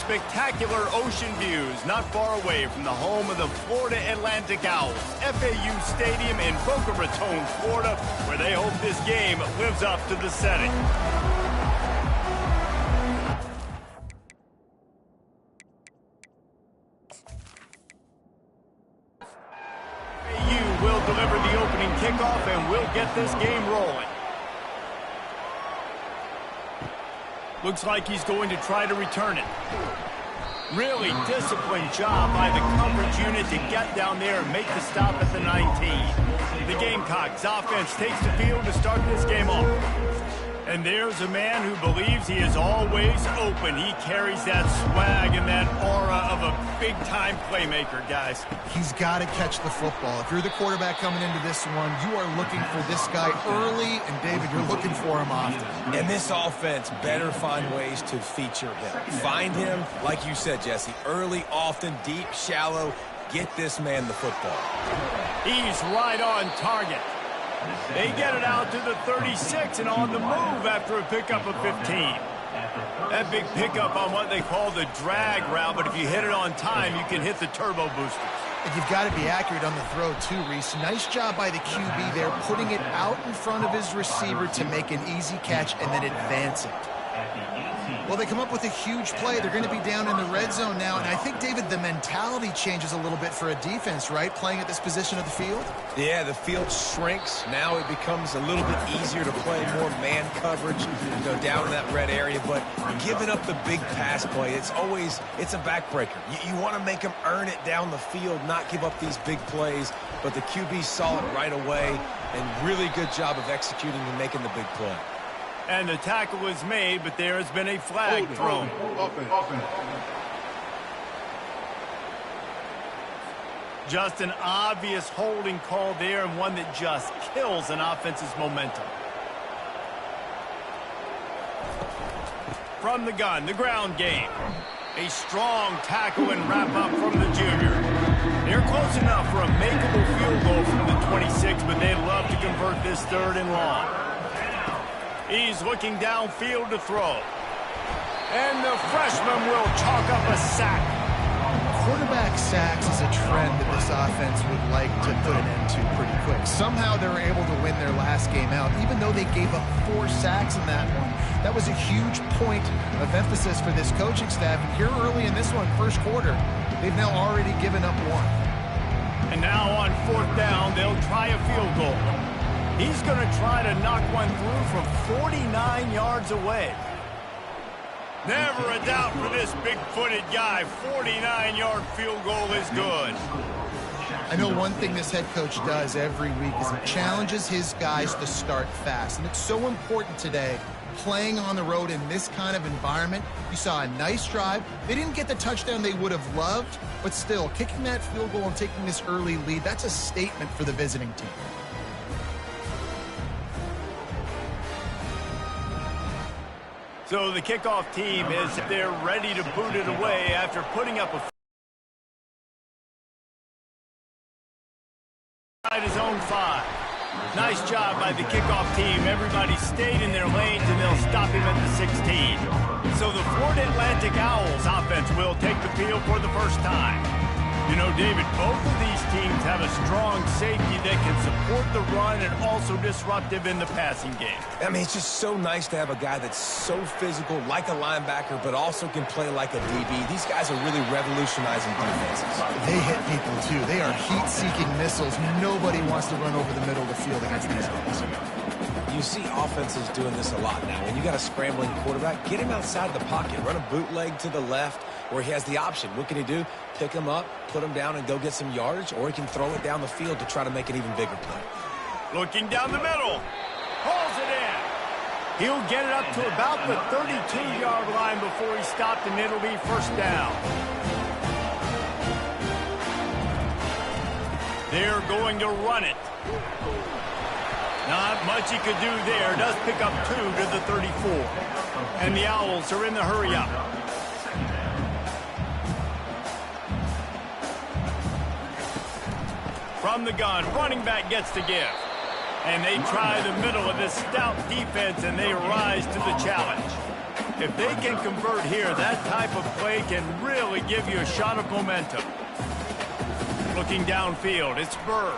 spectacular ocean views not far away from the home of the Florida Atlantic Owls, FAU Stadium in Boca Raton, Florida, where they hope this game lives up to the setting. FAU will deliver the opening kickoff and will get this game rolling. Looks like he's going to try to return it. Really disciplined job by the coverage unit to get down there and make the stop at the 19. The Gamecocks offense takes the field to start this game off. And there's a man who believes he is always open. He carries that swag and that aura of a big-time playmaker, guys. He's got to catch the football. If you're the quarterback coming into this one, you are looking for this guy early, and David, you're looking for him often. And this offense better find ways to feature him. Find him, like you said, Jesse, early, often, deep, shallow. Get this man the football. He's right on target. They get it out to the 36 and on the move after a pickup of 15. That big pickup on what they call the drag route, but if you hit it on time, you can hit the turbo boosters. And you've got to be accurate on the throw too, Reese. Nice job by the QB there, putting it out in front of his receiver to make an easy catch and then advance it. Well, they come up with a huge play. They're going to be down in the red zone now, and I think, David, the mentality changes a little bit for a defense, right, playing at this position of the field? Yeah, the field shrinks. Now it becomes a little bit easier to play more man coverage, down in that red area, but giving up the big pass play, it's a backbreaker. You want to make them earn it down the field, not give up these big plays, but the QB saw it right away, and really good job of executing and making the big play. And the tackle was made, but there has been a flag thrown. Open. Just an obvious holding call there, and one that just kills an offense's momentum. From the gun, the ground game. A strong tackle and wrap-up from the junior. They're close enough for a makeable field goal from the 26, but they'd love to convert this third and long. He's looking downfield to throw. And the freshman will chalk up a sack. Quarterback sacks is a trend that this offense would like to put an end to pretty quick. Somehow they were able to win their last game out, even though they gave up 4 sacks in that one. That was a huge point of emphasis for this coaching staff. And here early in this one, first quarter, they've now already given up 1. And now on 4th down, they'll try a field goal. He's going to try to knock one through from 49 yards away. Never a doubt for this big-footed guy. 49-yard field goal is good. I know one thing this head coach does every week is he challenges his guys to start fast. And it's so important today, playing on the road in this kind of environment. You saw a nice drive. They didn't get the touchdown they would have loved, but still, kicking that field goal and taking this early lead, that's a statement for the visiting team. So the kickoff team is they're ready to boot it away after putting up a his own 5. Nice job by the kickoff team. Everybody stayed in their lanes, and they'll stop him at the 16. So the Florida Atlantic Owls offense will take the field for the first time. You know, David, both of these teams have a strong safety that can support the run and also disruptive in the passing game. I mean, it's just so nice to have a guy that's so physical, like a linebacker, but also can play like a DB. These guys are really revolutionizing defenses. They hit people, too. They are heat-seeking missiles. Nobody wants to run over the middle of the field against these guys. You see offenses doing this a lot now. When you got a scrambling quarterback, get him outside the pocket. Run a bootleg to the left where he has the option. What can he do? Pick him up, put him down, and go get some yardage, or he can throw it down the field to try to make an even bigger play. Looking down the middle. Hauls it in. He'll get it up to about the 32-yard line before he stopped, and it'll be first down. They're going to run it. Not much he could do there. Does pick up 2 to the 34. And the Owls are in the hurry-up. From the gun, running back gets to give. And they try the middle of this stout defense, and they rise to the challenge. If they can convert here, that type of play can really give you a shot of momentum. Looking downfield, it's Burr.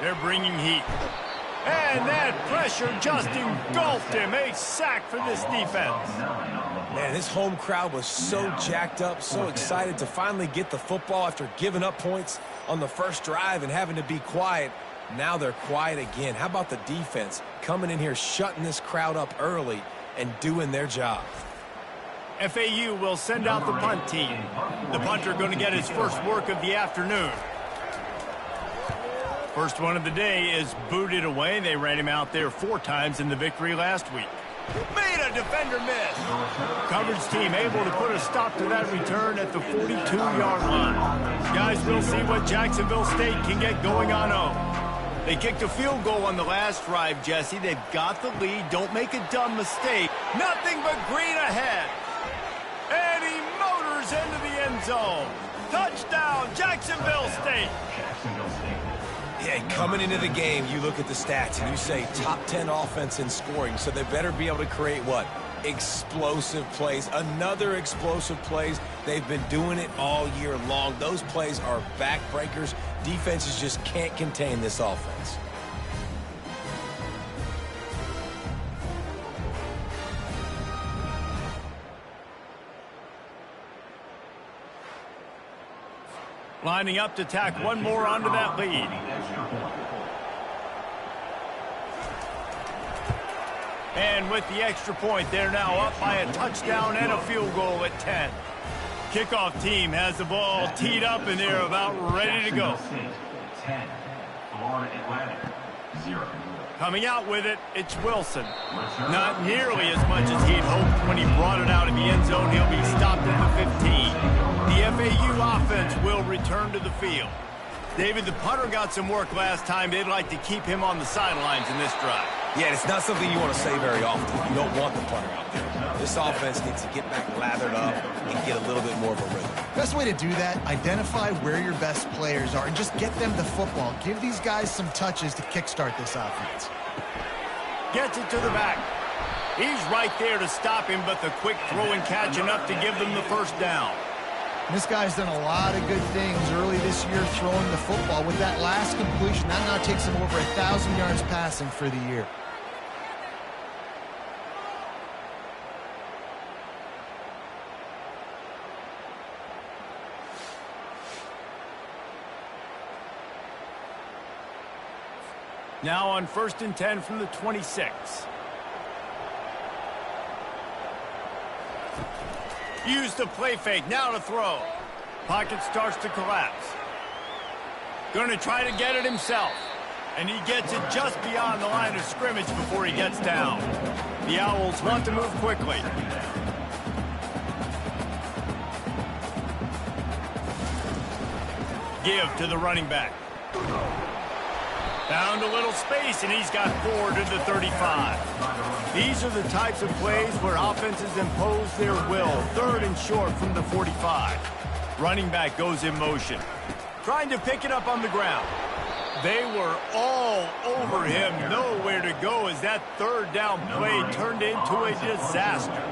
They're bringing heat. And that pressure just engulfed him. A sack for this defense. Man, this home crowd was so jacked up, so excited to finally get the football after giving up points on the first drive and having to be quiet. Now they're quiet again. How about the defense coming in here, shutting this crowd up early and doing their job? FAU will send out the punt team. The punter going to get his first work of the afternoon. First one of the day is booted away. They ran him out there 4 times in the victory last week. Made a defender miss. Coverage team able to put a stop to that return at the 42-yard line. Guys, we'll see what Jacksonville State can get going on home. They kicked a field goal on the last drive, Jesse. They've got the lead. Don't make a dumb mistake. Nothing but green ahead. And he motors into the end zone. Touchdown, Jacksonville State. Yeah, coming into the game, you look at the stats and you say top 10 offense in scoring, so they better be able to create what? Explosive plays. Another explosive plays. They've been doing it all year long. Those plays are backbreakers. Defenses just can't contain this offense. Lining up to tack one more onto that lead. And with the extra point, they're now up by a touchdown and a field goal at 10. Kickoff team has the ball teed up, and they're about ready to go. 10, Florida Atlantic, 0. Coming out with it, it's Wilson. Not nearly as much as he'd hoped when he brought it out in the end zone. He'll be stopped at the 15. The FAU offense will return to the field. David, the punter got some work last time. They'd like to keep him on the sidelines in this drive. Yeah, it's not something you want to say very often. You don't want the punter out there. This offense needs to get back lathered up and get a little bit more of a rhythm. Best way to do that, identify where your best players are and just get them the football. Give these guys some touches to kickstart this offense. Gets it to the back. He's right there to stop him, but the quick throw and catch enough to give them the first down. This guy's done a lot of good things early this year throwing the football. With that last completion, that now takes him over 1,000 yards passing for the year. Now on 1st and 10 from the 26. Use the play fake, now to throw. Pocket starts to collapse. Going to try to get it himself. And he gets it just beyond the line of scrimmage before he gets down. The Owls want to move quickly. Give to the running back. Found a little space, and he's got 4 to the 35. These are the types of plays where offenses impose their will. 3rd and short from the 45. Running back goes in motion. Trying to pick it up on the ground. They were all over him. Nowhere to go as that 3rd down play turned into a disaster.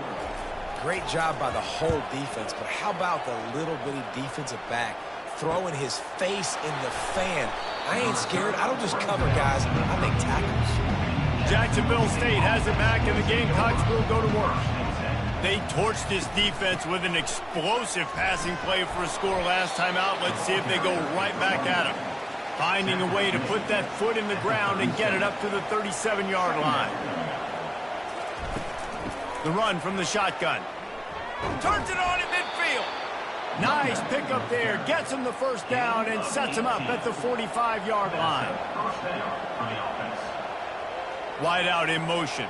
Great job by the whole defense, but how about the little bitty defensive back throwing his face in the fan? I ain't scared. I don't just cover guys. I make tackles. Jacksonville State has it back, and the Gamecocks will go to work. They torched this defense with an explosive passing play for a score last time out. Let's see if they go right back at him. Finding a way to put that foot in the ground and get it up to the 37-yard line. The run from the shotgun. Turns it on in midfield. Nice pickup there. Gets him the first down and sets him up at the 45-yard line. Wide out in motion.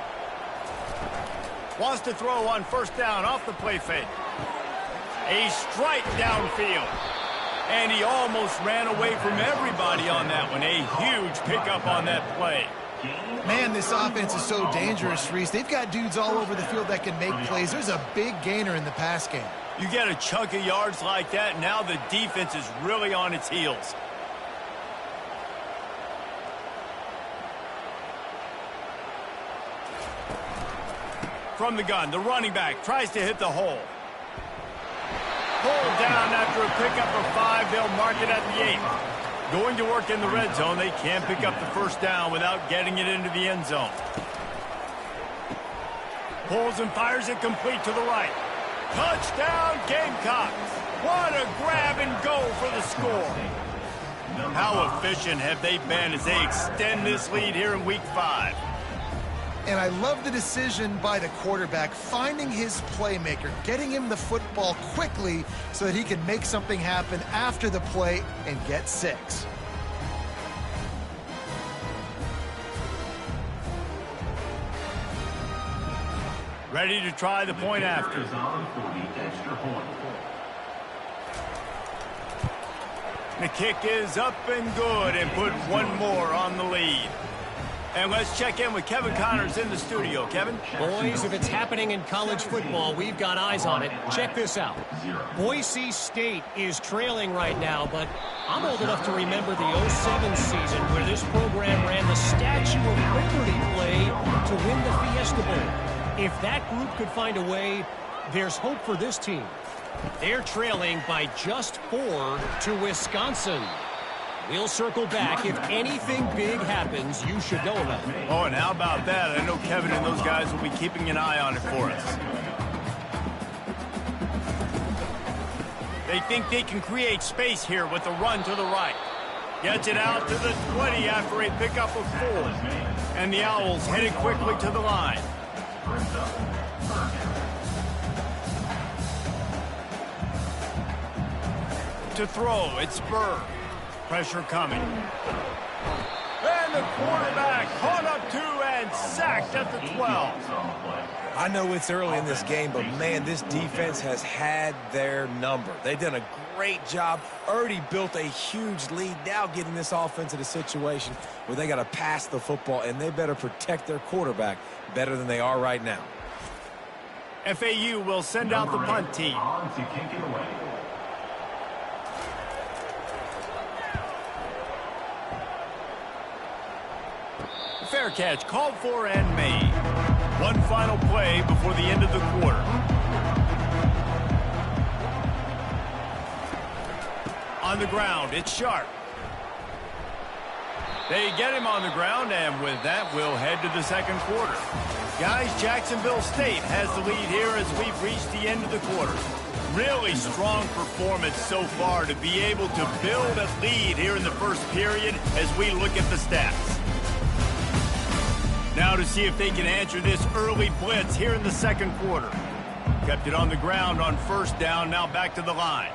Wants to throw on 1st down off the play fake. A strike downfield. And he almost ran away from everybody on that one. A huge pickup on that play. Man, this offense is so dangerous, Reese. They've got dudes all over the field that can make plays. There's a big gainer in the pass game. You get a chunk of yards like that, now the defense is really on its heels. From the gun, the running back tries to hit the hole. Pulled down after a pickup of 5. They'll mark it at the 8. Going to work in the red zone. They can't pick up the first down without getting it into the end zone. Pulls and fires it complete to the right. Touchdown, Gamecocks. What a grab and go for the score. How efficient have they been as they extend this lead here in Week 5? And I love the decision by the quarterback, finding his playmaker, getting him the football quickly so that he can make something happen after the play and get 6. Ready to try the point after. The kick is up and good and put one more on the lead. And let's check in with Kevin Connors in the studio. Kevin? Boys, if it's happening in college football, we've got eyes on it. Check this out. Boise State is trailing right now, but I'm old enough to remember the 07 season where this program ran the Statue of Liberty play to win the Fiesta Bowl. If that group could find a way, there's hope for this team. They're trailing by just 4 to Wisconsin. We'll circle back. If anything big happens, you should know about it. Oh, and how about that? I know Kevin and those guys will be keeping an eye on it for us. They think they can create space here with the run to the right. Gets it out to the 20 after a pickup of 4. And the Owls headed quickly to the line. To throw, it's Burr. Pressure coming. And the quarterback caught up 2 and sacked at the 12. I know it's early in this game, but, man, this defense has had their number. They've done a great job, already built a huge lead, now getting this offense in a situation where they got to pass the football, and they better protect their quarterback better than they are right now. FAU will send out the punt team. Fair catch called for and made. One final play before the end of the quarter. On the ground, it's Sharp. They get him on the ground, and with that, we'll head to the second quarter. Guys, Jacksonville State has the lead here as we've reached the end of the quarter. Really strong performance so far to be able to build a lead here in the first period as we look at the stats. Now to see if they can answer this early blitz here in the second quarter. Kept it on the ground on first down, now back to the line.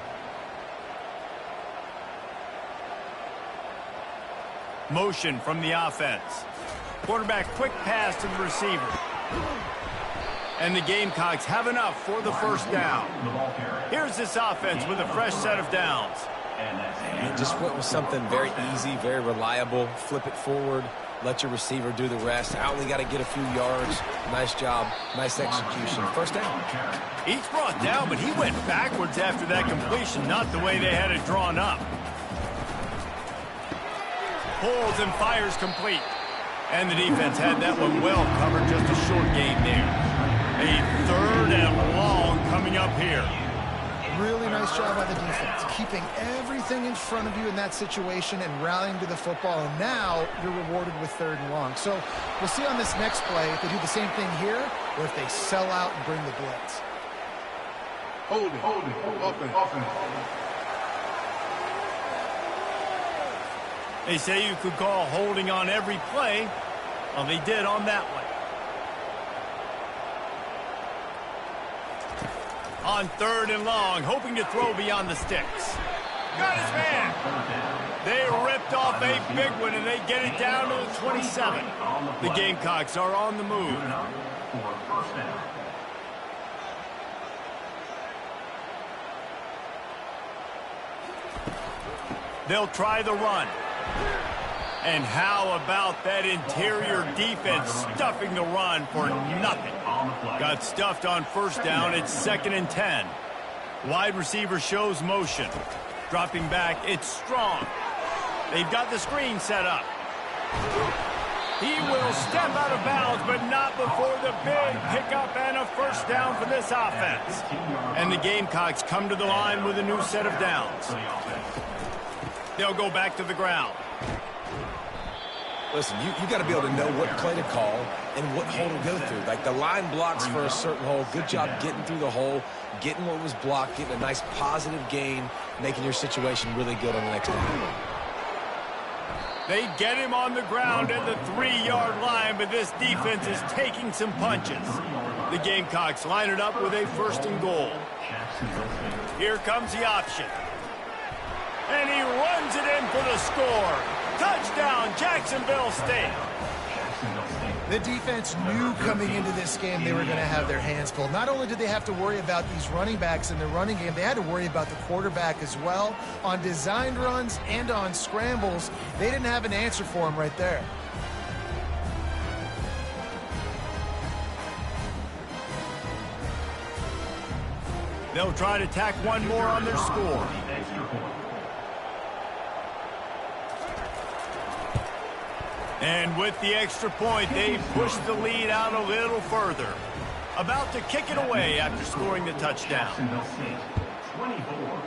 Motion from the offense. Quarterback quick pass to the receiver. And the Gamecocks have enough for the first down. Here's this offense with a fresh set of downs. And just went with something very easy, very reliable. Flip it forward. Let your receiver do the rest. I only got to get a few yards. Nice job. Nice execution. First down. Each brought down, but he went backwards after that completion, not the way they had it drawn up. Pulls and fires complete. And the defense had that one well covered. Just a short game there. A 3rd and long coming up here. Really nice job by the defense, keeping everything in front of you in that situation and rallying to the football, and now you're rewarded with 3rd and long. So we'll see on this next play if they do the same thing here or if they sell out and bring the blitz. Offense. They say you could call holding on every play. Well, they did on that one. On 3rd and long, hoping to throw beyond the sticks. Got his man. They ripped off a big one, and they get it down to the 27. The Gamecocks are on the move. They'll try the run. And how about that interior defense stuffing the run for nothing? Got stuffed on first down. It's 2nd and 10. Wide receiver shows motion. Dropping back, it's Strong. They've got the screen set up. He will step out of bounds, but not before the big pickup and a first down for this offense. And the Gamecocks come to the line with a new set of downs. They'll go back to the ground. Listen, you got to be able to know what play to call and what hole to go through. Like the line blocks for a certain hole. Good job getting through the hole, getting what was blocked, getting a nice positive gain, making your situation really good on the next down. They get him on the ground at the 3-yard line, but this defense is taking some punches. The Gamecocks line it up with a 1st and goal. Here comes the option. And he runs it in for the score. Touchdown, Jacksonville State. The defense knew coming into this game they were going to have their hands full. Not only did they have to worry about these running backs in the running game, they had to worry about the quarterback as well. On designed runs and on scrambles, they didn't have an answer for him right there. They'll try to tack one more on their score. And with the extra point, they push the lead out a little further. About to kick it away after scoring the touchdown. 24,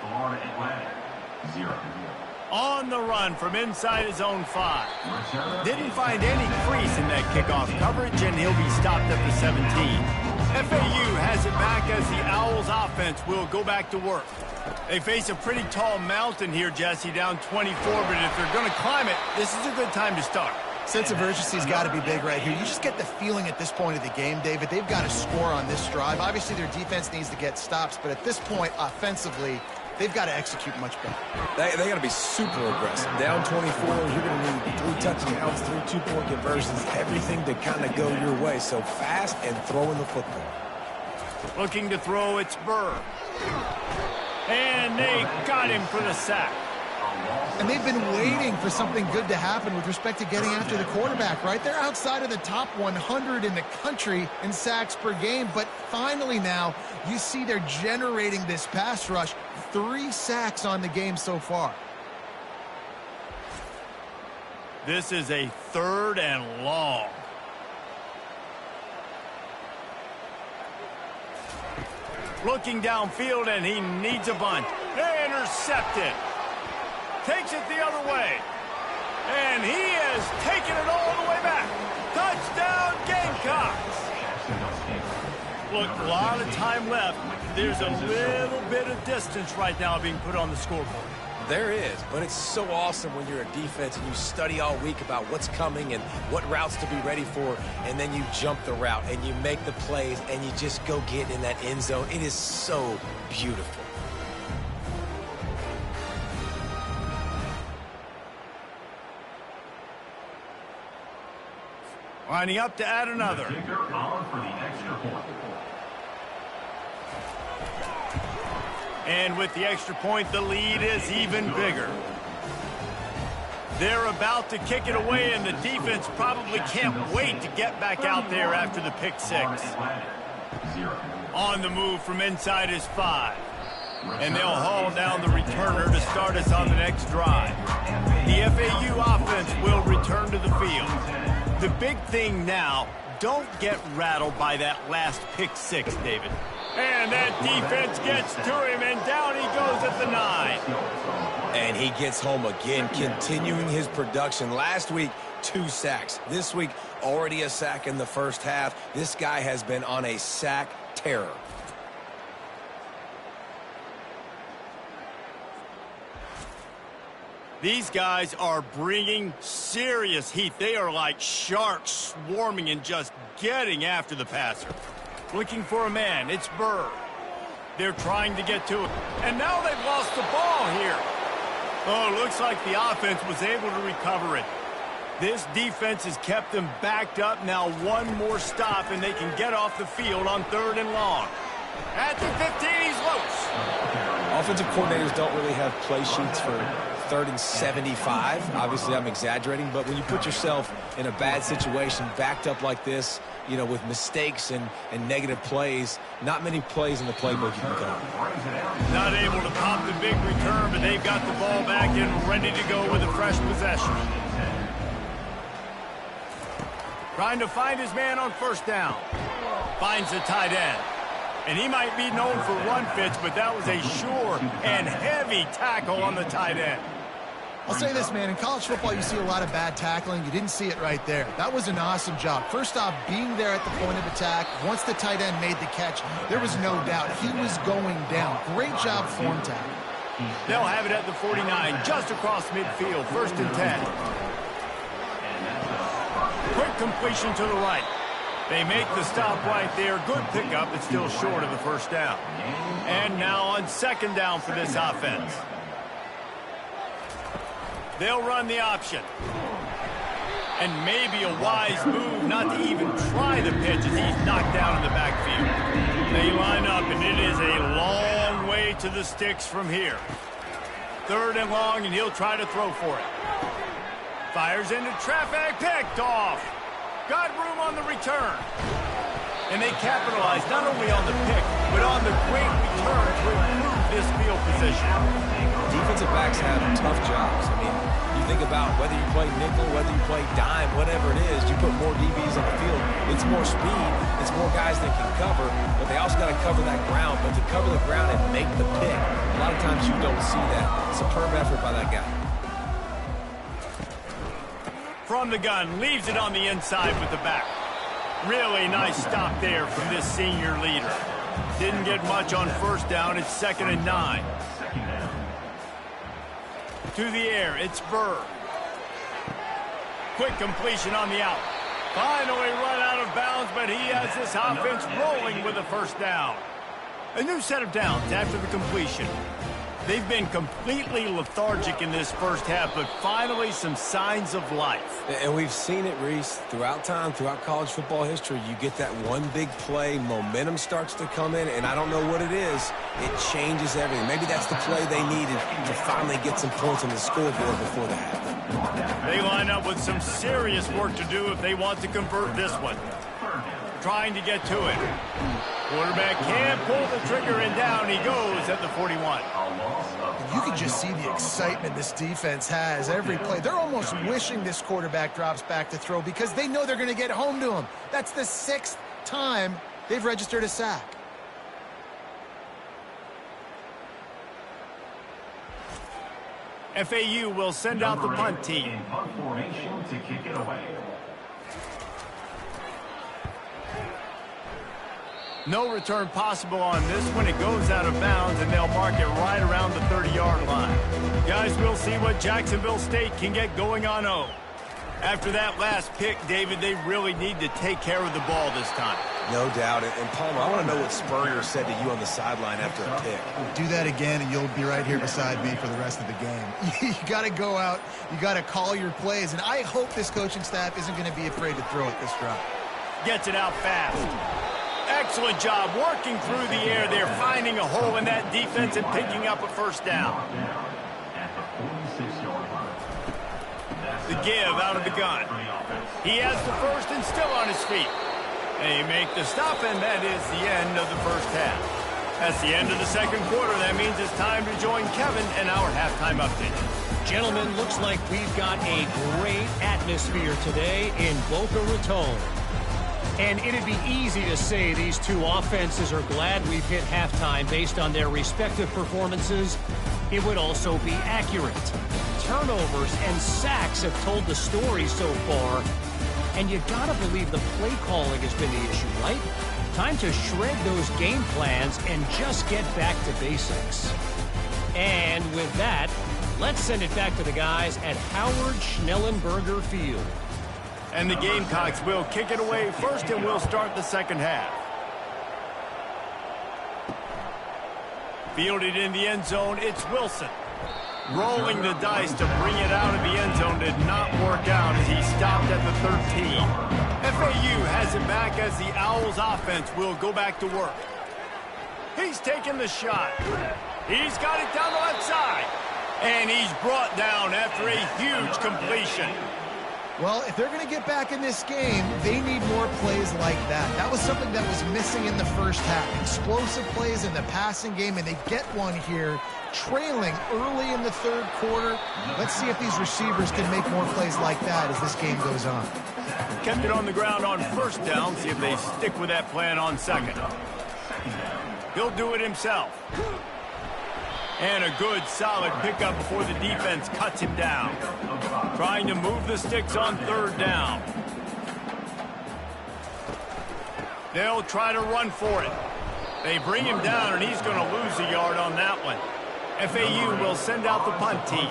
Florida Atlantic, 0. On the run from inside his own 5. Didn't find any crease in that kickoff coverage, and he'll be stopped at the 17. FAU has it back as the Owls offense will go back to work. They face a pretty tall mountain here, Jesse, down 24, but if they're going to climb it, this is a good time to start. Sense of urgency's got to be big right here. You just get the feeling at this point of the game, David, they've got to score on this drive. Obviously, their defense needs to get stops, but at this point, offensively, they've got to execute much better. They got to be super aggressive. Down 24, you're going to need 3 touchdowns, 3 2-point conversions, everything to kind of go your way. So fast and throwing the football. Looking to throw, it's Burr. And they got him for the sack. And they've been waiting for something good to happen with respect to getting after the quarterback, right? They're outside of the top 100 in the country in sacks per game, but finally now you see they're generating this pass rush. 3 sacks on the game so far. This is a 3rd and long. Looking downfield, and he needs a bunt. They intercepted. Takes it the other way. And he has taken it all the way back. Touchdown, Gamecocks. Look, a lot of time left. There's a little bit of distance right now being put on the scoreboard. There is, but it's so awesome when you're a defense and you study all week about what's coming and what routes to be ready for, and then you jump the route and you make the plays and you just go get in that end zone. It is so beautiful. Lining up to add another. And with the extra point, the lead is even bigger. They're about to kick it away, and the defense probably can't wait to get back out there after the pick 6. On the move from inside his 5. And they'll haul down the returner to start us on the next drive. The FAU offense will return to the field. The big thing now, don't get rattled by that last pick 6, David. And that defense gets to him, and down he goes at the 9. And he gets home again, continuing his production. Last week, 2 sacks. This week, already a sack in the first half. This guy has been on a sack terror. These guys are bringing serious heat. They are like sharks swarming and just getting after the passer. Looking for a man. It's Burr. They're trying to get to it. And now they've lost the ball here. Oh, looks like the offense was able to recover it. This defense has kept them backed up. Now one more stop, and they can get off the field on 3rd and long. At the 15, he's loose. Offensive coordinators don't really have play sheets for 3rd and 75. Obviously, I'm exaggerating, but when you put yourself in a bad situation, backed up like this, you know, with mistakes and negative plays, not many plays in the playbook you can go. Not able to pop the big return, but they've got the ball back and ready to go with a fresh possession. Trying to find his man on first down. Finds the tight end. And he might be known for run fits, but that was a sure and heavy tackle on the tight end. I'll say this, man. In college football, you see a lot of bad tackling. You didn't see it right there. That was an awesome job. First off, being there at the point of attack. Once the tight end made the catch, there was no doubt he was going down. Great job form tackle. They'll have it at the 49, just across midfield, 1st and 10. Quick completion to the right. They make the stop right there. Good pickup, but still short of the first down. And now on 2nd down for this offense. They'll run the option. And maybe a wise move not to even try the pitch as he's knocked down in the backfield. They line up, and it is a long way to the sticks from here. 3rd and long, and he'll try to throw for it. Fires into traffic, picked off. Got room on the return. And they capitalize not only on the pick, but on the great return to improve this field position. Defensive backs have tough jobs. I mean, you think about whether you play nickel, whether you play dime, whatever it is, you put more DBs on the field. It's more speed. It's more guys that can cover, but they also got to cover that ground. But to cover the ground and make the pick, a lot of times you don't see that. Superb effort by that guy. From the gun, leaves it on the inside with the back. Really nice stop there from this senior leader. Didn't get much on first down. It's 2nd and 9. To the air, it's Burr. Quick completion on the out. Finally run out of bounds, but he has this offense rolling with a first down. A new set of downs after the completion. They've been completely lethargic in this first half, but finally some signs of life. And we've seen it, Reese, throughout time, throughout college football history. You get that one big play, momentum starts to come in, and I don't know what it is. It changes everything. Maybe that's the play they needed to finally get some points on the scoreboard before the half. They line up with some serious work to do if they want to convert this one. Trying to get to it. Quarterback can't pull the trigger, and down he goes at the 41. You can just see the excitement this defense has every play. They're almost wishing this quarterback drops back to throw because they know they're going to get home to him. That's the 6th time they've registered a sack. FAU will send out the punt team. In punt formation to kick it away. No return possible on this one. It goes out of bounds, and they'll mark it right around the 30-yard line. Guys, we'll see what Jacksonville State can get going on 0. After that last pick, David, they really need to take care of the ball this time. No doubt. And Palmer, I want to know what Spurrier said to you on the sideline after a pick. Do that again, and you'll be right here beside me for the rest of the game. You got to go out. You got to call your plays, and I hope this coaching staff isn't going to be afraid to throw it this drive. Gets it out fast. Excellent job working through the air there, finding a hole in that defense and picking up a first down. The give out of the gun. He has the first and still on his feet. They make the stop, and that is the end of the first half. That's the end of the second quarter. That means it's time to join Kevin and our halftime update. Gentlemen, looks like we've got a great atmosphere today in Boca Raton. And it'd be easy to say these two offenses are glad we've hit halftime based on their respective performances. It would also be accurate. Turnovers and sacks have told the story so far. And you gotta believe the play calling has been the issue, right? Time to shred those game plans and just get back to basics. And with that, let's send it back to the guys at Howard Schnellenberger Field. And the Gamecocks will kick it away first, and we'll start the second half. Fielded in the end zone, it's Wilson. Rolling the dice to bring it out of the end zone did not work out as he stopped at the 13. FAU has it back as the Owls offense will go back to work. He's taking the shot. He's got it down the left side. And he's brought down after a huge completion. Well, if they're going to get back in this game, they need more plays like that. That was something that was missing in the first half. Explosive plays in the passing game, and they get one here, trailing early in the third quarter. Let's see if these receivers can make more plays like that as this game goes on. Kept it on the ground on first down. See if they stick with that plan on second. He'll do it himself. And a good, solid pickup before the defense cuts him down. Trying to move the sticks on third down. They'll try to run for it. They bring him down, and he's going to lose a yard on that one. FAU will send out the punt team.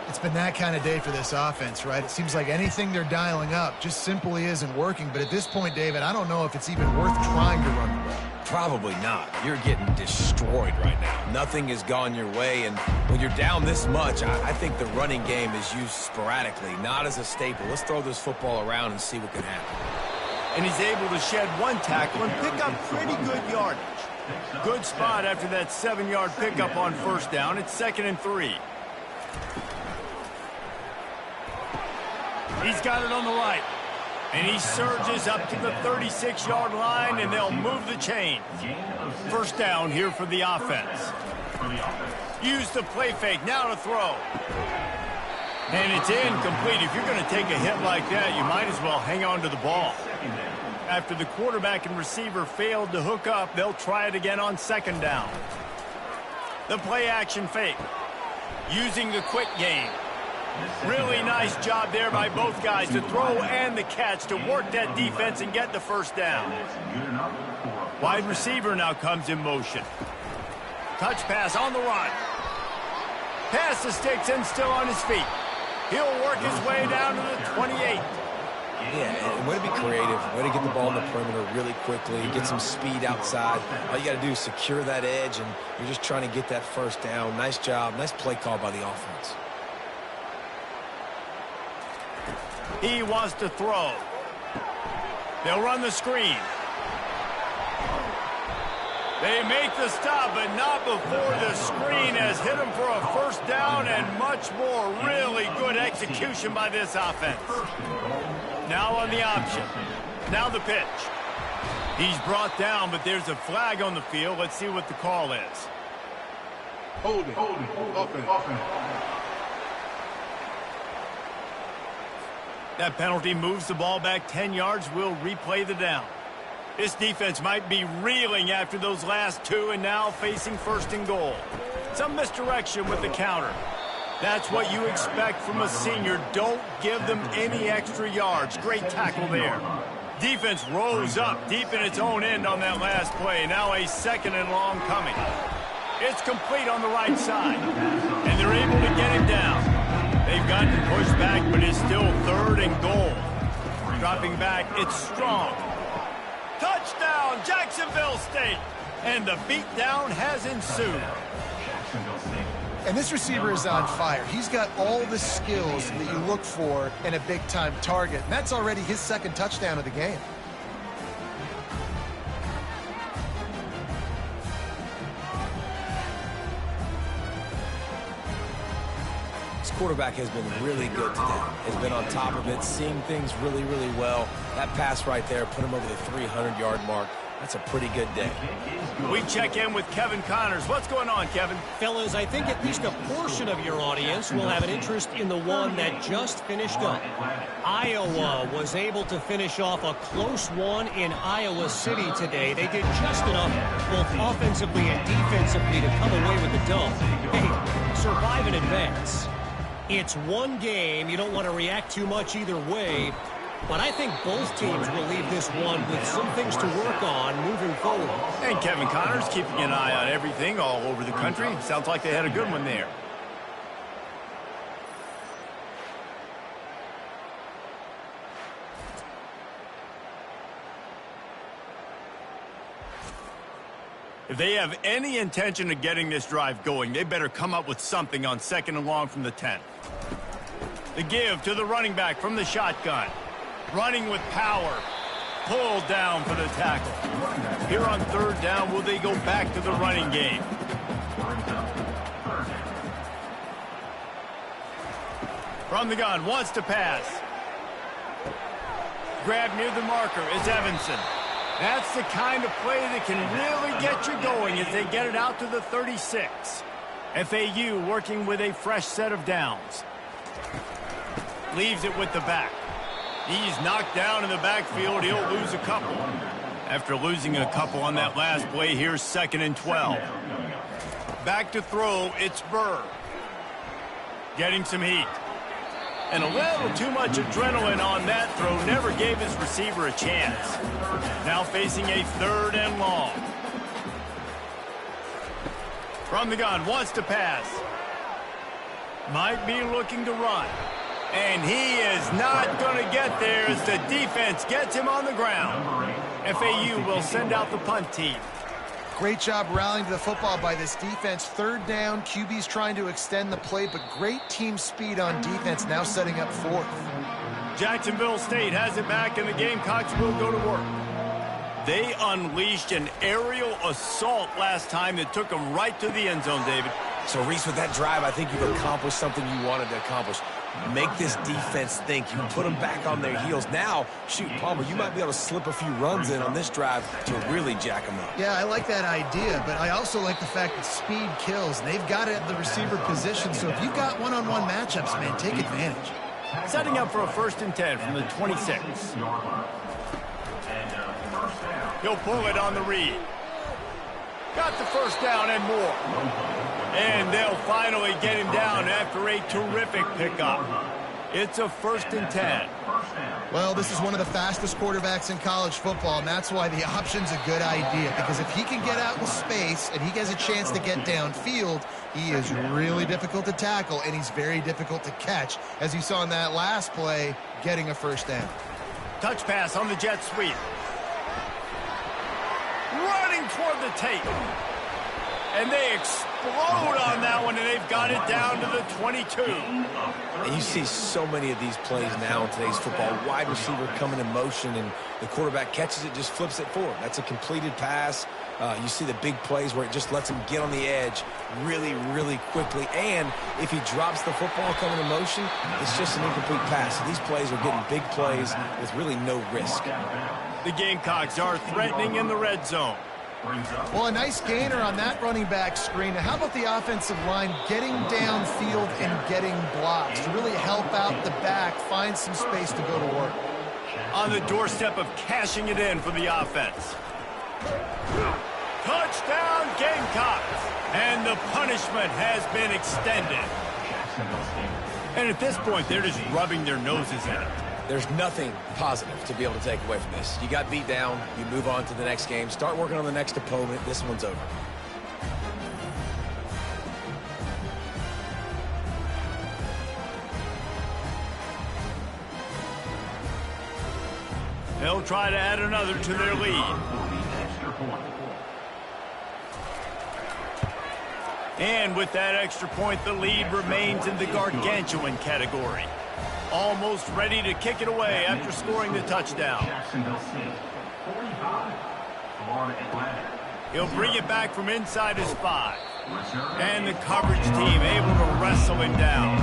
It's been that kind of day for this offense, right? It seems like anything they're dialing up just simply isn't working. But at this point, David, I don't know if it's even worth trying to run the ball. Probably not. You're getting destroyed right now. Nothing has gone your way, and when you're down this much, I think the running game is used sporadically, not as a staple. Let's throw this football around and see what can happen. And he's able to shed one tackle and pick up pretty good yardage. Good spot after that 7-yard pickup on first down. It's 2nd and 3. He's got it on the right. And he surges up to the 36-yard line, and they'll move the chain. First down here for the offense. Use the play fake. Now to throw. And it's incomplete. If you're going to take a hit like that, you might as well hang on to the ball. After the quarterback and receiver failed to hook up, they'll try it again on second down. The play action fake. Using the quick game. Really nice job there by both guys to throw and the catch to work that defense and get the first down. Wide receiver now comes in motion. Touch pass on the run. Pass the sticks and still on his feet. He'll work his way down to the 28. Yeah, and way to be creative, way to get the ball in the perimeter really quickly, get some speed outside. All you got to do is secure that edge, and you're just trying to get that first down. Nice job, nice play call by the offense. He wants to throw. They'll run the screen. They make the stop, but not before the screen has hit him for a first down and much more. Really good execution by this offense. Now on the option. Now the pitch. He's brought down, but there's a flag on the field. Let's see what the call is. Holding. Offense. That penalty moves the ball back 10 yards. We'll replay the down. This defense might be reeling after those last two and now facing first and goal. Some misdirection with the counter. That's what you expect from a senior. Don't give them any extra yards. Great tackle there. Defense rose up deep in its own end on that last play. Now a 2nd and long coming. It's complete on the right side. And they're able to get him down. They've gotten pushed back, but it's still 3rd and goal. Dropping back, it's strong. Touchdown, Jacksonville State. And the beatdown has ensued. And this receiver is on fire. He's got all the skills that you look for in a big-time target. And that's already his 2nd touchdown of the game. Quarterback has been really good today. Has been on top of it, seeing things really, really well. That pass right there put him over the 300-yard mark. That's a pretty good day. We check in with Kevin Connors. What's going on, Kevin? Fellas, I think at least a portion of your audience will have an interest in the one that just finished up. Iowa was able to finish off a close one in Iowa City today. They did just enough, both offensively and defensively, to come away with the dub. Hey, survive and advance. It's one game. You don't want to react too much either way. But I think both teams will leave this one with some things to work on moving forward. And Kevin Connors keeping an eye on everything all over the country. Sounds like they had a good one there. If they have any intention of getting this drive going, they better come up with something on 2nd and long from the 10. The give to the running back from the shotgun. Running with power. Pulled down for the tackle. Here on 3rd down, will they go back to the running game? From the gun, wants to pass. Grab near the marker is Evanson. That's the kind of play that can really get you going as they get it out to the 36. FAU working with a fresh set of downs. Leaves it with the back. He's knocked down in the backfield. He'll lose a couple. After losing a couple on that last play, here's 2nd and 12. Back to throw, it's Burr. Getting some heat. And a little too much adrenaline on that throw. Never gave his receiver a chance. Now facing a 3rd and long. From the gun, wants to pass. Might be looking to run. And he is not going to get there as the defense gets him on the ground. FAU will send out the punt team. Great job rallying to the football by this defense. 3rd down, QB's trying to extend the play, but great team speed on defense, now setting up 4th. Jacksonville State has it back, and the Gamecocks will go to work. They unleashed an aerial assault last time that took them right to the end zone, David. So, Reese, with that drive, I think you've accomplished something you wanted to accomplish. Make this defense think. You put them back on their heels. Now, shoot, Palmer, you might be able to slip a few runs in on this drive to really jack them up. Yeah, I like that idea, but I also like the fact that speed kills. And they've got it at the receiver position, so if you've got one-on-one matchups, man, take advantage. Setting up for a 1st and 10 from the 26. He'll pull it on the read. Got the 1st down and more. And they'll finally get him down after a terrific pickup. It's a 1st and 10. Well, this is one of the fastest quarterbacks in college football, and that's why the option's a good idea. Because if he can get out in space and he gets a chance to get downfield, he is really difficult to tackle, and he's very difficult to catch. As you saw in that last play, getting a 1st down. Touch pass on the jet sweep. Running toward the tape. And they explode on that one, and they've got it down to the 22. And you see so many of these plays now in today's football. Wide receiver coming in motion, and the quarterback catches it, just flips it forward. That's a completed pass. You see the big plays where it just lets him get on the edge really, really quickly. And if he drops the football coming in motion, it's just an incomplete pass. So these plays are getting big plays with really no risk. The Gamecocks are threatening in the red zone. Well, a nice gainer on that running back screen. Now, how about the offensive line getting downfield and getting blocks to really help out the back, find some space to go to work? On the doorstep of cashing it in for the offense. Touchdown, Gamecocks! And the punishment has been extended. And at this point, they're just rubbing their noses in it. There's nothing positive to be able to take away from this. You got beat down, you move on to the next game, start working on the next opponent. This one's over. They'll try to add another to their lead. And with that extra point, the lead remains in the gargantuan category. Almost ready to kick it away after scoring the touchdown. He'll bring it back from inside his 5. And the coverage team able to wrestle him down.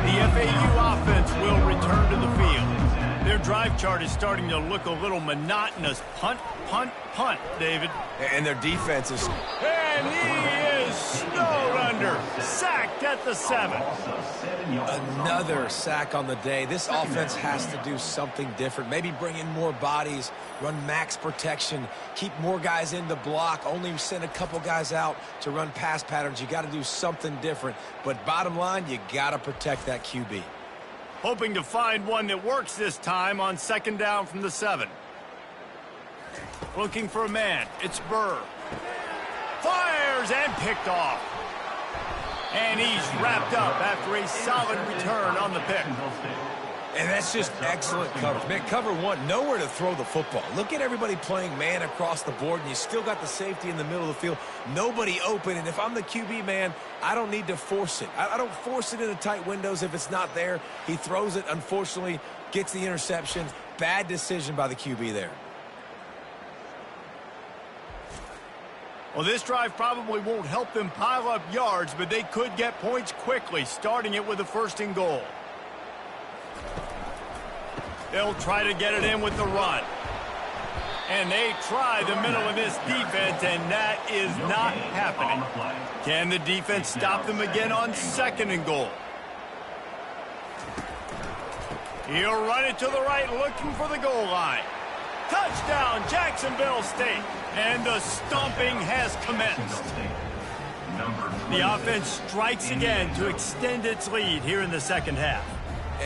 The FAU offense will return to the field. Their drive chart is starting to look a little monotonous. Punt, punt, punt, David. And their defense is... And he is snowed under. Sacked at the 7. Another sack on the day. This offense has to do something different. Maybe bring in more bodies, run max protection, keep more guys in the block, only send a couple guys out to run pass patterns. You got to do something different. But bottom line, you got to protect that QB. Hoping to find one that works this time on 2nd down from the 7. Looking for a man. It's Burr. Fires and picked off. And he's wrapped up after a solid return on the pick. And that's just excellent coverage. Man, cover 1, nowhere to throw the football. Look at everybody playing man across the board, and you still got the safety in the middle of the field. Nobody open, and if I'm the QB, man, I don't need to force it. I don't force it into tight windows if it's not there. He throws it, unfortunately, gets the interception. Bad decision by the QB there. Well, this drive probably won't help them pile up yards, but they could get points quickly, starting it with a 1st and goal. They'll try to get it in with the run. And they try the middle of this defense, and that is not happening. Can the defense stop them again on 2nd and goal? He'll run it to the right, looking for the goal line. Touchdown, Jacksonville State. And the stomping has commenced. The offense strikes again to extend its lead here in the 2nd half.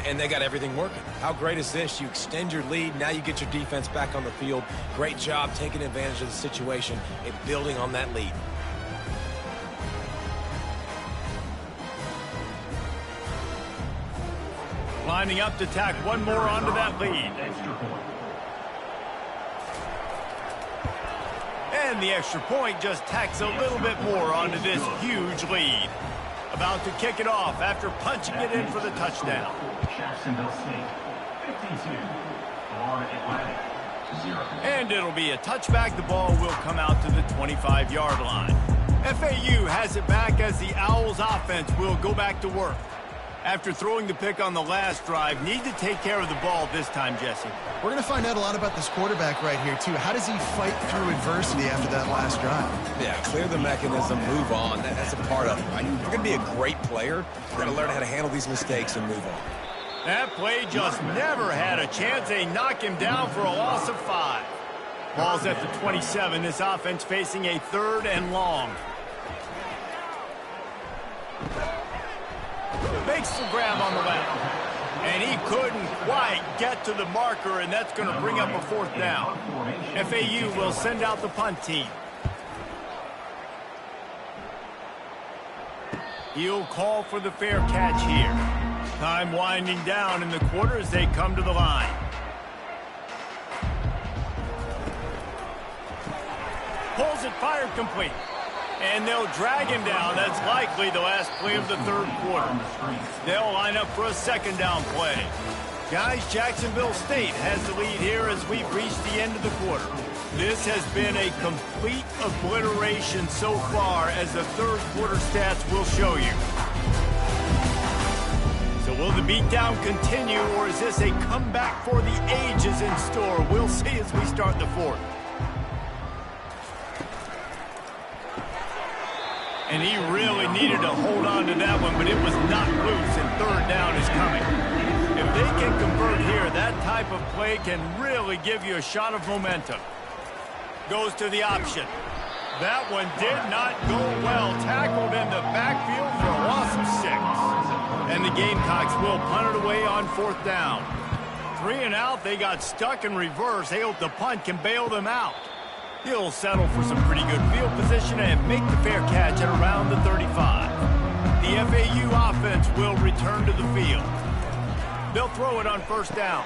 And they got everything working. How great is this? You extend your lead, now you get your defense back on the field. Great job taking advantage of the situation and building on that lead. Lining up to tack one more onto that lead. And the extra point just tacks a little bit more onto this huge lead. About to kick it off after punching it in for the touchdown. Jacksonville State, 52. Florida Atlantic, 0. And it'll be a touchback. The ball will come out to the 25-yard line. FAU has it back as the Owls offense will go back to work. After throwing the pick on the last drive, need to take care of the ball this time, Jesse. We're going to find out a lot about this quarterback right here, too. How does he fight through adversity after that last drive? Yeah, clear the mechanism, move on. That's a part of it, right? If you're going to be a great player, you've got to learn how to handle these mistakes and move on. That play just never had a chance. They knock him down for a loss of 5. Ball's at the 27. This offense facing a 3rd and long. Makes the grab on the left. And he couldn't quite get to the marker, and that's going to bring up a 4th down. FAU will send out the punt team. He'll call for the fair catch here. Time winding down in the quarter as they come to the line. Pulls it, fired complete. And they'll drag him down. That's likely the last play of the 3rd quarter. They'll line up for a 2nd down play. Guys, Jacksonville State has the lead here as we've reached the end of the quarter. This has been a complete obliteration so far, as the 3rd quarter stats will show you. So will the beatdown continue, or is this a comeback for the ages in store? We'll see as we start the 4th. And he really needed to hold on to that one, but it was not loose, and 3rd down is coming. If they can convert here, that type of play can really give you a shot of momentum. Goes to the option. That one did not go well. Tackled in the backfield for a loss of 6. And the Gamecocks will punt it away on 4th down. 3 and out. They got stuck in reverse. They hope the punt can bail them out. He'll settle for some pretty good field position and make the fair catch at around the 35. The FAU offense will return to the field. They'll throw it on 1st down.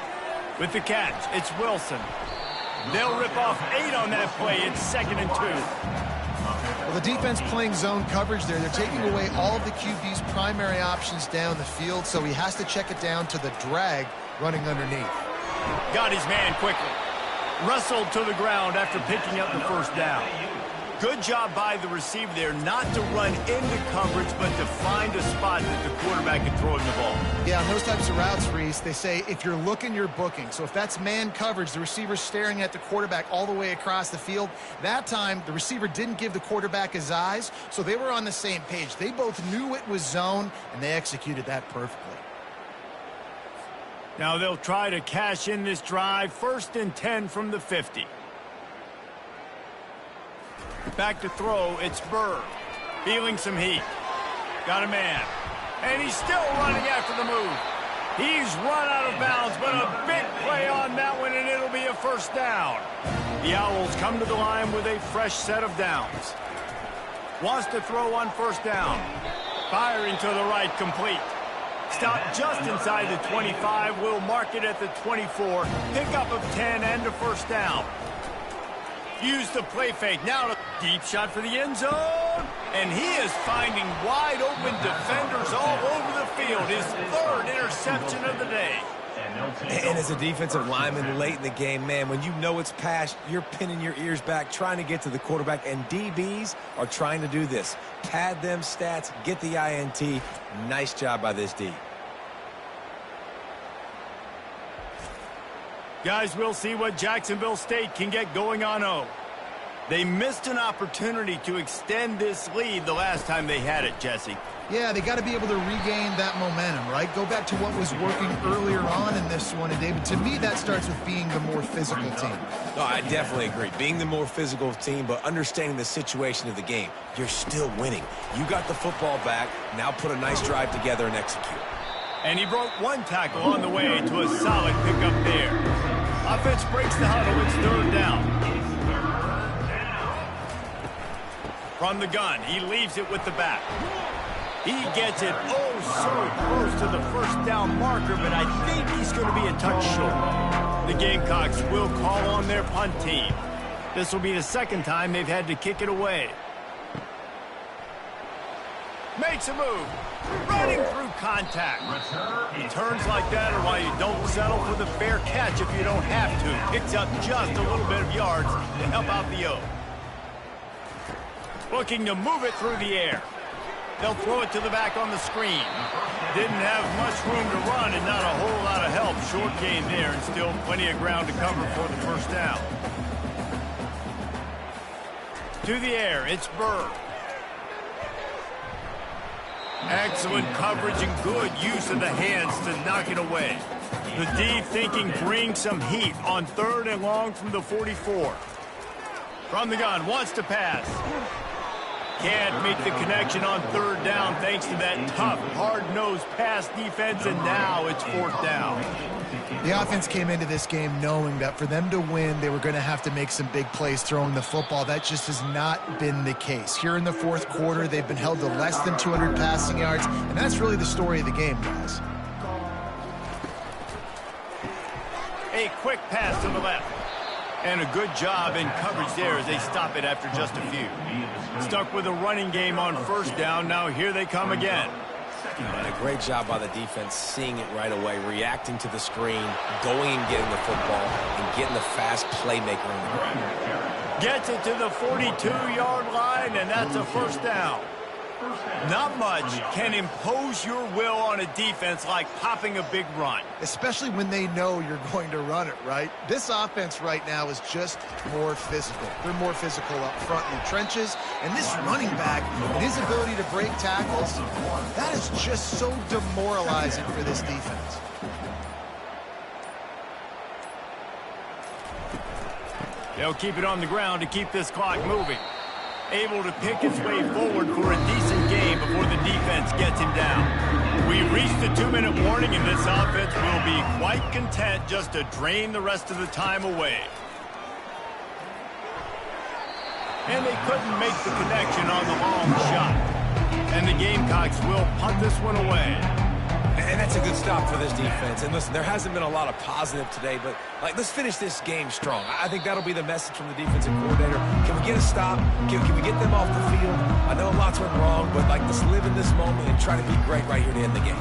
With the catch, it's Wilson. They'll rip off 8 on that play. It's 2nd and 2. Well, the defense playing zone coverage there. They're taking away all of the QB's primary options down the field, so he has to check it down to the drag running underneath. Got his man quickly. Wrestled to the ground after picking up the 1st down. Good job by the receiver there not to run into coverage, but to find a spot that the quarterback can throw him the ball. Yeah, on those types of routes, Reese, they say if you're looking, you're booking. So if that's man coverage, the receiver's staring at the quarterback all the way across the field. That time, the receiver didn't give the quarterback his eyes, so they were on the same page. They both knew it was zone, and they executed that perfectly. Now they'll try to cash in this drive. 1st and 10 from the 50. Back to throw, it's Burr. Feeling some heat. Got a man. And he's still running after the move. He's run out of bounds, but a big play on that one, and it'll be a 1st down. The Owls come to the line with a fresh set of downs. Wants to throw on 1st down. Firing to the right, complete. Stop just inside the 25. We'll mark it at the 24. Pickup of 10 and a 1st down. Use the play fake. Now a deep shot for the end zone. And he is finding wide open defenders all over the field. His 3rd interception of the day. And as a defensive lineman late in the game, man, when you know it's past, you're pinning your ears back, trying to get to the quarterback, and DBs are trying to do this. Pad them stats, get the INT. Nice job by this D. Guys, we'll see what Jacksonville State can get going on O. They missed an opportunity to extend this lead the last time they had it, Jesse. Yeah, they got to be able to regain that momentum, right? Go back to what was working earlier on in this one. And, David, to me, that starts with being the more physical team. No, I definitely agree. Being the more physical team, but understanding the situation of the game. You're still winning. You got the football back. Now put a nice drive together and execute. And he broke one tackle on the way to a solid pickup there. Offense breaks the huddle. It's third down. From the gun, he leaves it with the back. He gets it so close to the first down marker, but I think he's going to be a touch short. The Gamecocks will call on their punt team. This will be the second time they've had to kick it away. Makes a move. Running through contact. Turns like that are why you don't settle for the fair catch if you don't have to. Picks up just a little bit of yards to help out the O. Looking to move it through the air. They'll throw it to the back on the screen. Didn't have much room to run and not a whole lot of help. Short gain there and still plenty of ground to cover for the first down. To the air, it's Burr. Excellent coverage and good use of the hands to knock it away. The D thinking bring some heat on 3rd and long from the 44. From the gun, wants to pass. Can't make the connection on 3rd down thanks to that tough, hard-nosed pass defense, and now it's 4th down. The offense came into this game knowing that for them to win, they were going to have to make some big plays throwing the football. That just has not been the case. Here in the 4th quarter, they've been held to less than 200 passing yards, and that's really the story of the game, guys. A quick pass to the left. And a good job in coverage there as they stop it after just a few. Stuck with a running game on 1st down. Now here they come again. And a great job by the defense seeing it right away, reacting to the screen, going and getting the football, and getting the fast playmaker on the ground. Gets it to the 42-yard line, and that's a 1st down. Not much can impose your will on a defense like popping a big run. Especially when they know you're going to run it, right? This offense right now is just more physical. They're more physical up front in the trenches. And this running back and his ability to break tackles, that is just so demoralizing for this defense. They'll keep it on the ground to keep this clock moving. Able to pick his way forward for a decent game before the defense gets him down. We reached the 2-minute warning, and this offense will be quite content just to drain the rest of the time away. And they couldn't make the connection on the long shot. And the Gamecocks will punt this one away. And that's a good stop for this defense. And listen, there hasn't been a lot of positive today, but let's finish this game strong. I think that'll be the message from the defensive coordinator. Can we get a stop? Can we get them off the field? I know lots went wrong, but let's live in this moment and try to be great right here to end the game.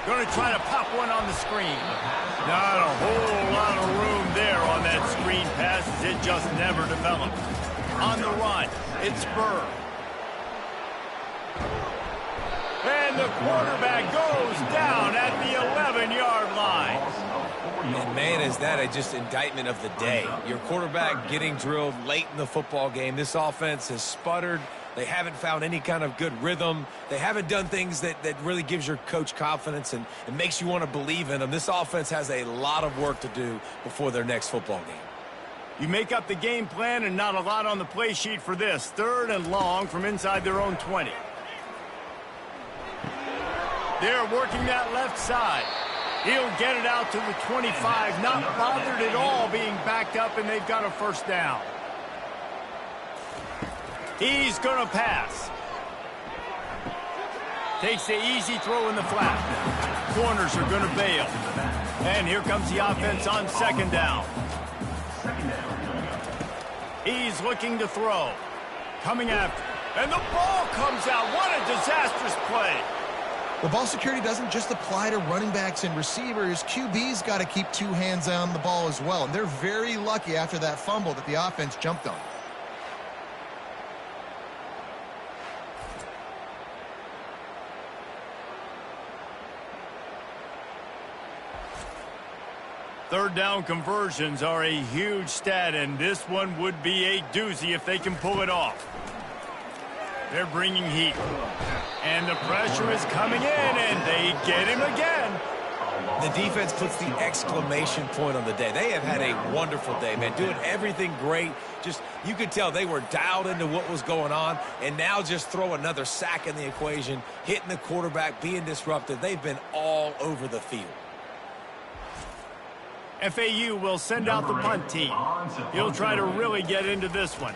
Going to try to pop one on the screen. Not a whole lot of room there on that screen pass as it just never developed. On the run, it's Burr. And the quarterback goes down at the 11-yard line. And man, is that just indictment of the day. Your quarterback getting drilled late in the football game. This offense has sputtered. They haven't found any kind of good rhythm. They haven't done things that really gives your coach confidence and makes you want to believe in them. This offense has a lot of work to do before their next football game. You make up the game plan and not a lot on the play sheet for this. 3rd and long from inside their own 20. They're working that left side. He'll get it out to the 25. Not bothered at all being backed up, and they've got a 1st down. He's going to pass. Takes the easy throw in the flat. Corners are going to bail. And here comes the offense on 2nd down. He's looking to throw. Coming after. And the ball comes out. What a disastrous play. The ball security doesn't just apply to running backs and receivers. QB's got to keep 2 hands on the ball as well. And they're very lucky after that fumble that the offense jumped on. Third down conversions are a huge stat, and this one would be a doozy if they can pull it off. They're bringing heat. And the pressure is coming in, and they get him again. The defense puts the exclamation point on the day. They have had a wonderful day, man, doing everything great. Just, you could tell they were dialed into what was going on, and now just throw another sack in the equation, hitting the quarterback, being disruptive. They've been all over the field. FAU will send out the punt team. He'll try to really get into this one.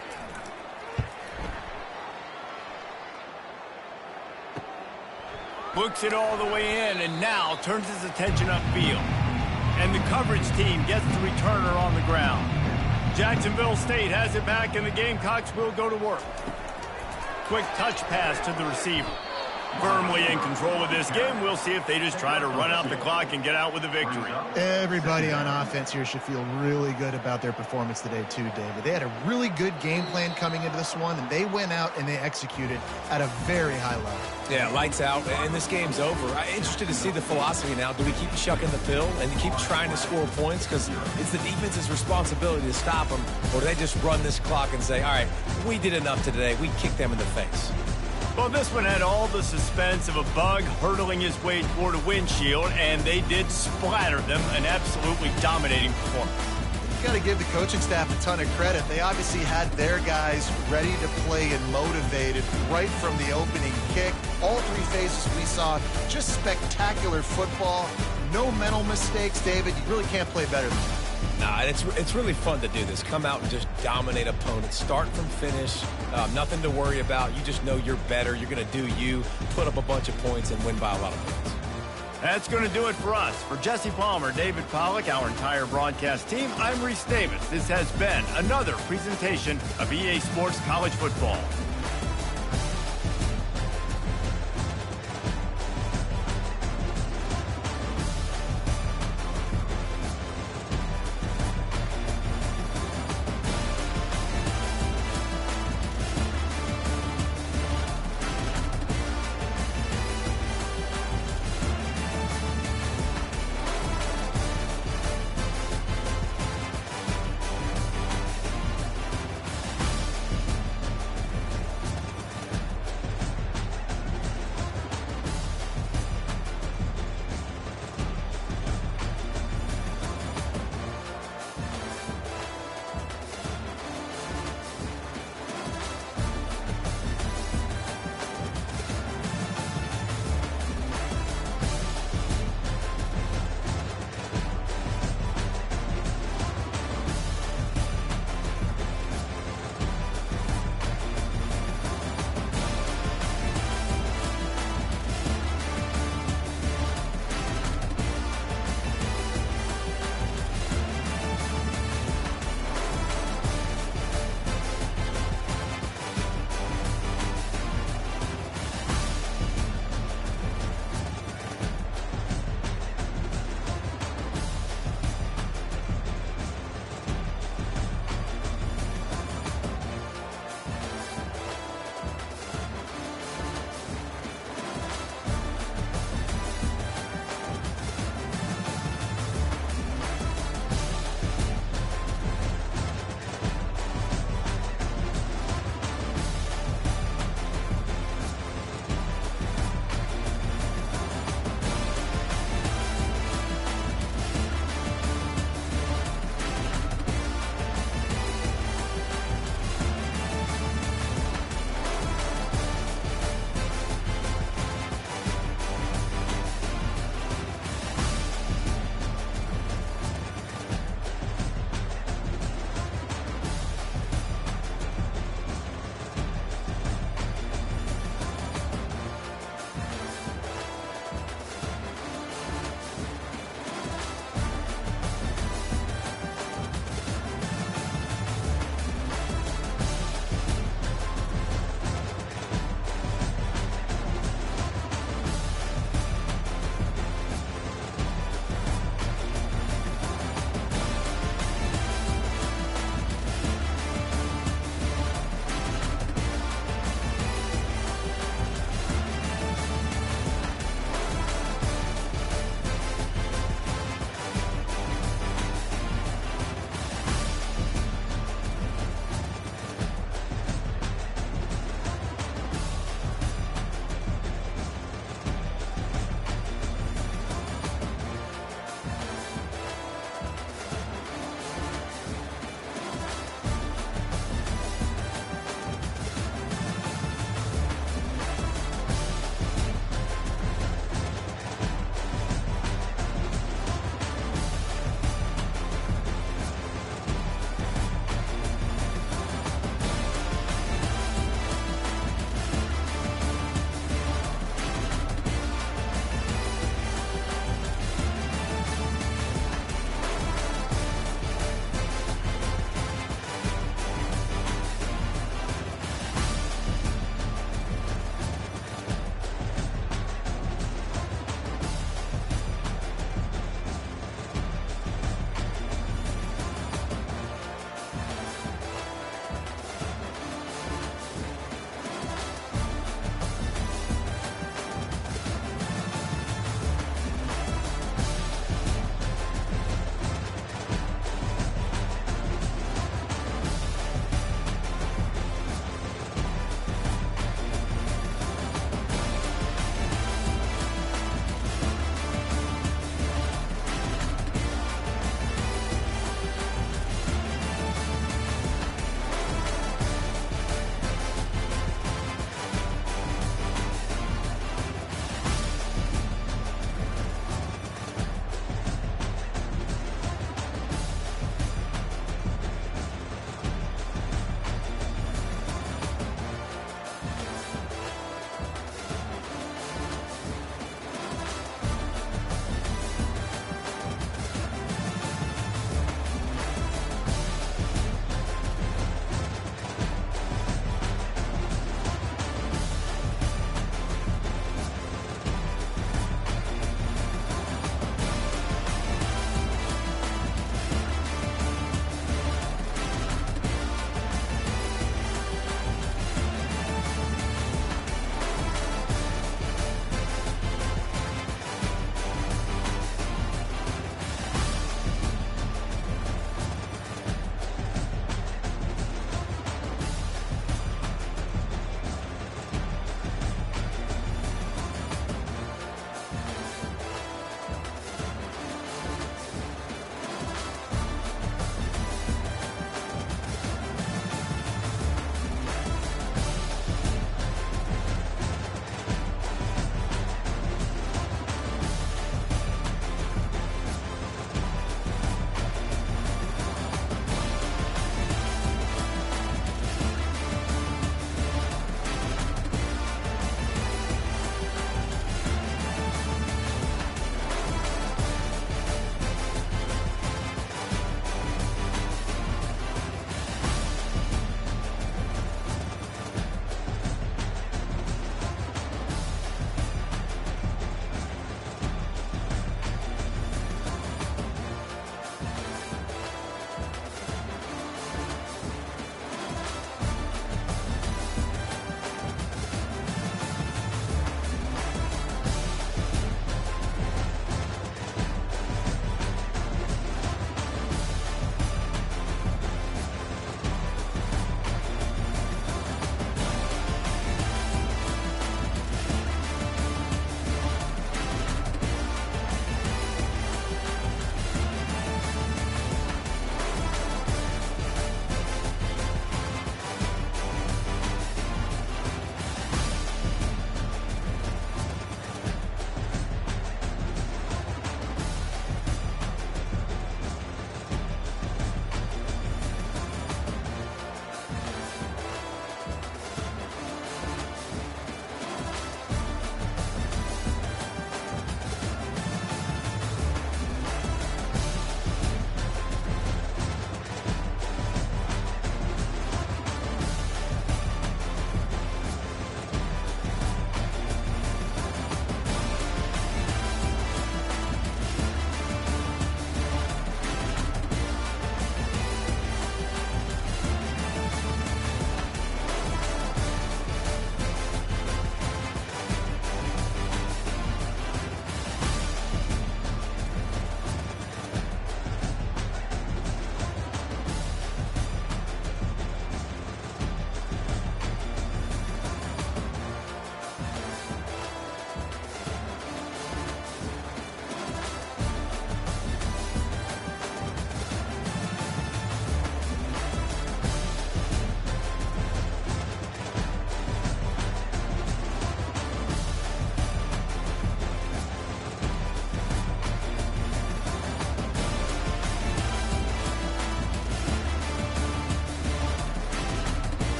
Books it all the way in, and now turns his attention upfield. And the coverage team gets the returner on the ground. Jacksonville State has it back, and the Gamecocks will go to work. Quick touch pass to the receiver. Firmly in control of this game. We'll see if they just try to run out the clock and get out with a victory. Everybody on offense here should feel really good about their performance today too, David. They had a really good game plan coming into this one, and they went out and they executed at a very high level. Yeah, lights out, and this game's over. I'm interested to see the philosophy now. Do we keep chucking the pill and keep trying to score points? Because it's the defense's responsibility to stop them, or do they just run this clock and say, all right, we did enough today. We kicked them in the face. Well, this one had all the suspense of a bug hurtling his way toward a windshield, and they did splatter them, an absolutely dominating performance. You got to give the coaching staff a ton of credit. They obviously had their guys ready to play and motivated right from the opening kick. All three phases we saw, just spectacular football. No mental mistakes, David. You really can't play better than that. Nah, it's really fun to do this. Come out and just dominate opponents. Start from finish. Nothing to worry about. You just know you're better. You're going to do you, put up a bunch of points, and win by a lot of points. That's going to do it for us. For Jesse Palmer, David Pollack, our entire broadcast team, I'm Reese Davis. This has been another presentation of EA Sports College Football.